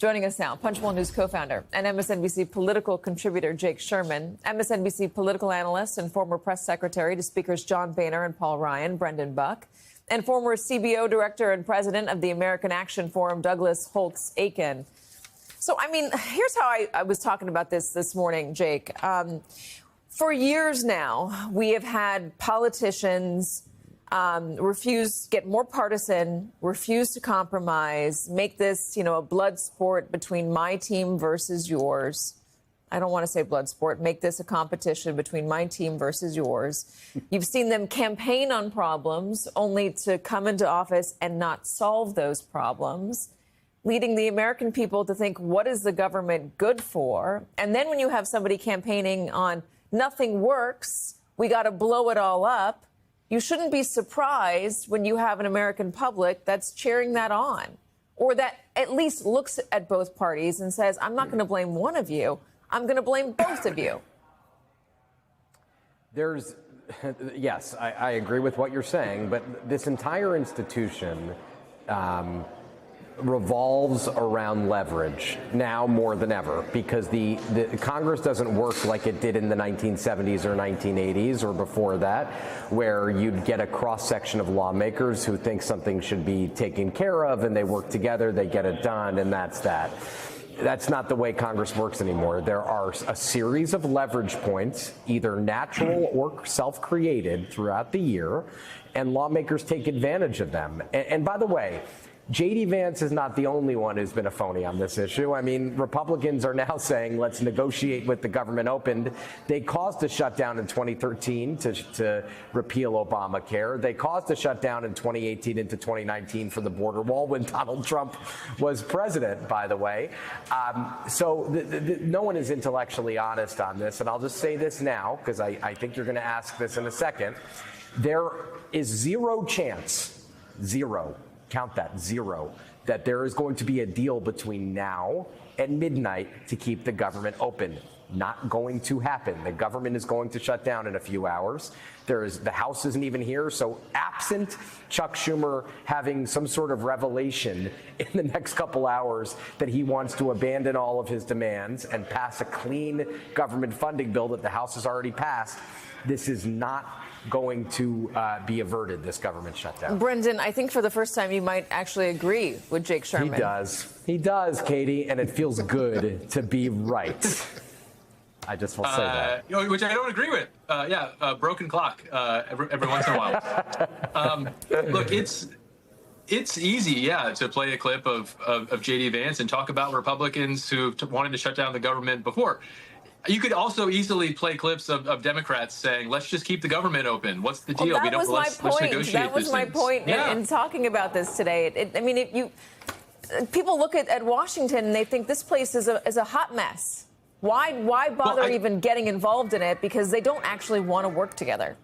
Joining us now, Punchbowl News co-founder and MSNBC political contributor Jake Sherman, MSNBC political analyst and former press secretary to Speakers John Boehner and Paul Ryan, Brendan Buck, and former CBO director and president of the American Action Forum, Douglas Holtz-Eakin. So, I mean, here's how I was talking about this morning, Jake. For years now, we have had politicians get more partisan, refuse to compromise, make this, a blood sport between my team versus yours. I don't want to say blood sport. Make this a competition between my team versus yours. You've seen them campaign on problems only to come into office and not solve those problems, leading the American people to think, what is the government good for? And then when you have somebody campaigning on nothing works, we got to blow it all up, you shouldn't be surprised when you have an American public that's cheering that on, or that at least looks at both parties and says, I'm not going to blame one of you. I'm going to blame both of you. Yes, I agree with what you're saying, but this entire institution revolves around leverage now more than ever, because the Congress doesn't work like it did in the 1970s or 1980s or before that, where you'd get a cross-section of lawmakers who think something should be taken care of and they work together, they get it done, and that's that. That's not the way Congress works anymore. There are a series of leverage points, either natural or self-created throughout the year, and lawmakers take advantage of them. And by the way, J.D. Vance is not the only one who's been a phony on this issue. I mean, Republicans are now saying, let's negotiate with the government opened. They caused a shutdown in 2013 to repeal Obamacare. They caused a shutdown in 2018 into 2019 for the border wall when Donald Trump was president, by the way. So no one is intellectually honest on this. And I'll just say this now, because I think you're going to ask this in a second. There is zero chance, zero, count that, zero, that there is going to be a deal between now and midnight to keep the government open. Not going to happen. The government is going to shut down in a few hours. The House isn't even here. So absent Chuck Schumer having some sort of revelation in the next couple hours that he wants to abandon all of his demands and pass a clean government funding bill that the House has already passed, this is not going to be averted, this government shutdown. Brendan, I think for the first time you might actually agree with Jake Sherman. He does, Katie, and it feels good to be right. I just will say that. Which I don't agree with. Broken clock every once in a while. Look, it's easy, to play a clip of J.D. Vance and talk about Republicans who wanted to shut down the government before. You could also easily play clips of Democrats saying, let's just keep the government open. What's the deal? Let's negotiate. That was my point in talking about this today. People look at Washington and they think this place is a hot mess. Why bother even getting involved in it? Because they don't actually want to work together.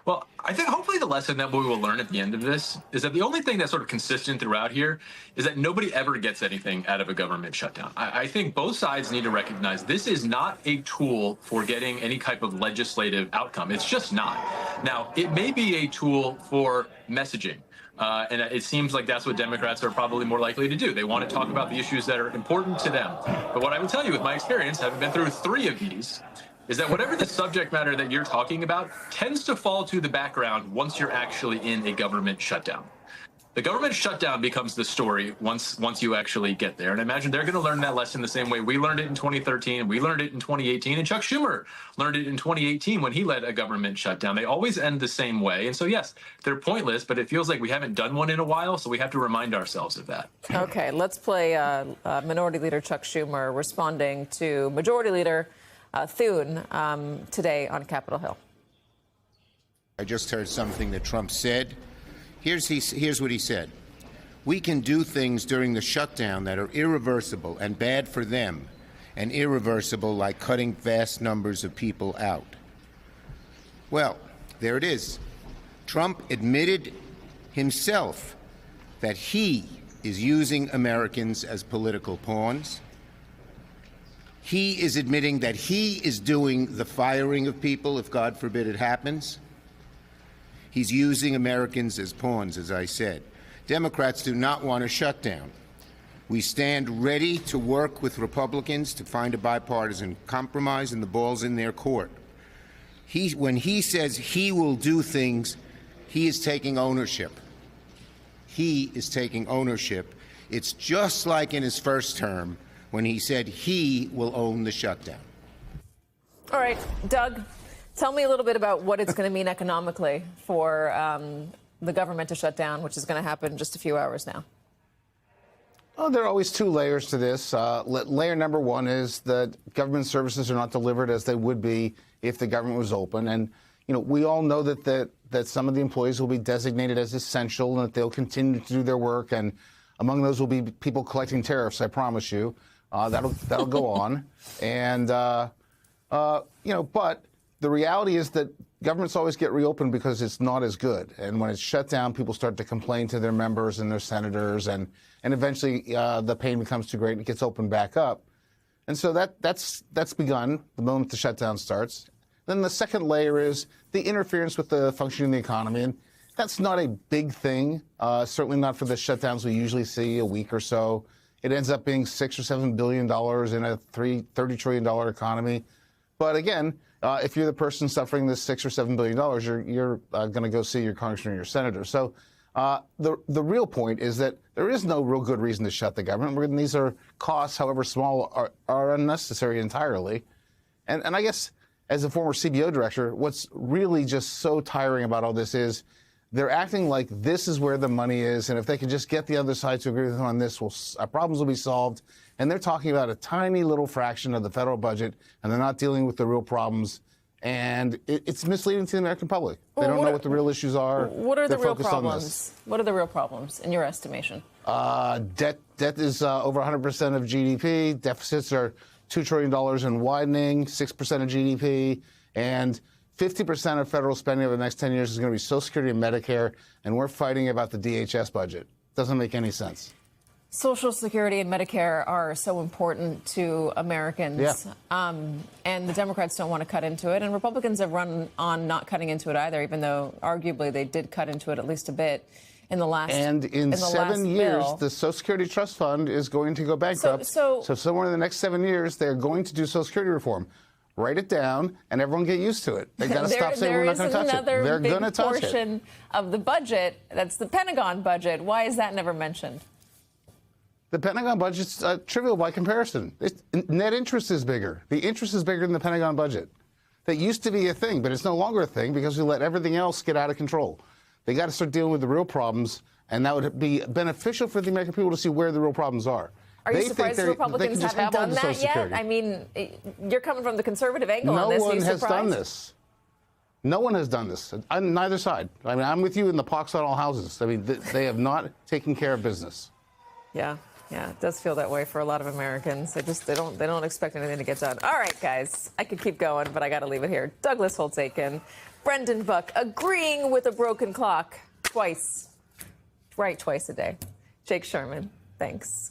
Well, I think hopefully the lesson that we will learn at the end of this is that the only thing that's sort of consistent throughout here is that nobody ever gets anything out of a government shutdown. I think both sides need to recognize this is not a tool for getting any type of legislative outcome. It's just not. Now, it may be a tool for messaging. And it seems like that's what Democrats are probably more likely to do. They want to talk about the issues that are important to them. But what I will tell you with my experience, having been through 3 of these, is that whatever the subject matter that you're talking about tends to fall to the background once you're actually in a government shutdown. The government shutdown becomes the story once you actually get there. And I imagine they're going to learn that lesson the same way we learned it in 2013 and we learned it in 2018. And Chuck Schumer learned it in 2018 when he led a government shutdown. They always end the same way. And so, yes, they're pointless, but it feels like we haven't done one in a while. So we have to remind ourselves of that. OK, let's play Minority Leader Chuck Schumer responding to Majority Leader Thune today on Capitol Hill. I just heard something that Trump said. Here's what he said. We can do things during the shutdown that are irreversible and bad for them, and irreversible like cutting vast numbers of people out. Well, there it is. Trump admitted himself that he is using Americans as political pawns. He is admitting that he is doing the firing of people if, God forbid, it happens. He's using Americans as pawns, as I said. Democrats do not want a shutdown. We stand ready to work with Republicans to find a bipartisan compromise, and the ball's in their court. When he says he will do things, he is taking ownership. He is taking ownership. It's just like in his first term when he said he will own the shutdown. All right, Doug, tell me a little bit about what it's going to mean economically for the government to shut down, which is going to happen in just a few hours now. Oh, there are always two layers to this. Layer number one is that government services are not delivered as they would be if the government was open. And, you know, we all know that some of the employees will be designated as essential and that they'll continue to do their work. And among those will be people collecting tariffs, I promise you. That'll go on. And, you know, but the reality is that governments always get reopened because it's not as good. And when it's shut down, people start to complain to their members and their senators, and eventually the pain becomes too great and it gets opened back up. And so that's begun the moment the shutdown starts. Then the second layer is the interference with the functioning of the economy. And that's not a big thing, certainly not for the shutdowns we usually see a week or so. It ends up being $6 or $7 billion in a $30 trillion economy. But again, if you're the person suffering this $6 or $7 billion, you're going to go see your congressman or your senator. So the real point is that there is no real good reason to shut the government. And these are costs, however small, are unnecessary entirely. And I guess as a former CBO director, what's really just so tiring about all this is they're acting like this is where the money is, and if they can just get the other side to agree with them on this, our problems will be solved. And they're talking about a tiny little fraction of the federal budget, and they're not dealing with the real problems. And it's misleading to the American public. They don't know what the real issues are. What are the real problems? What are the real problems, in your estimation? Debt is over 100% of GDP. Deficits are $2 trillion and widening, 6% of GDP. And 50% of federal spending over the next 10 years is going to be Social Security and Medicare, and we're fighting about the DHS budget. Doesn't make any sense. Social Security and Medicare are so important to Americans, and the Democrats don't want to cut into it, and Republicans have run on not cutting into it either, even though arguably they did cut into it at least a bit in the last. And in 7 years, the Social Security Trust Fund is going to go bankrupt. So somewhere in the next 7 years, they're going to do Social Security reform. Write it down, and everyone get used to it. They got to stop saying we're not going to touch it. They're going to touch it. There is another big portion of the budget. That's the Pentagon budget. Why is that never mentioned? The Pentagon budget's trivial by comparison. Net interest is bigger. The interest is bigger than the Pentagon budget. That used to be a thing, but it's no longer a thing because we let everything else get out of control. They got to start dealing with the real problems, and that would be beneficial for the American people to see where the real problems are. Are you surprised the Republicans haven't done that yet? I mean, you're coming from the conservative angle on this. No one has done this. No one has done this on neither side. I mean, I'm with you in the pox on all houses. I mean, they have not taken care of business. Yeah, it does feel that way for a lot of Americans. They don't expect anything to get done. All right, guys, I could keep going, but I got to leave it here. Douglas Holtz-Eakin, Brendan Buck, agreeing with a broken clock twice a day. Jake Sherman, thanks.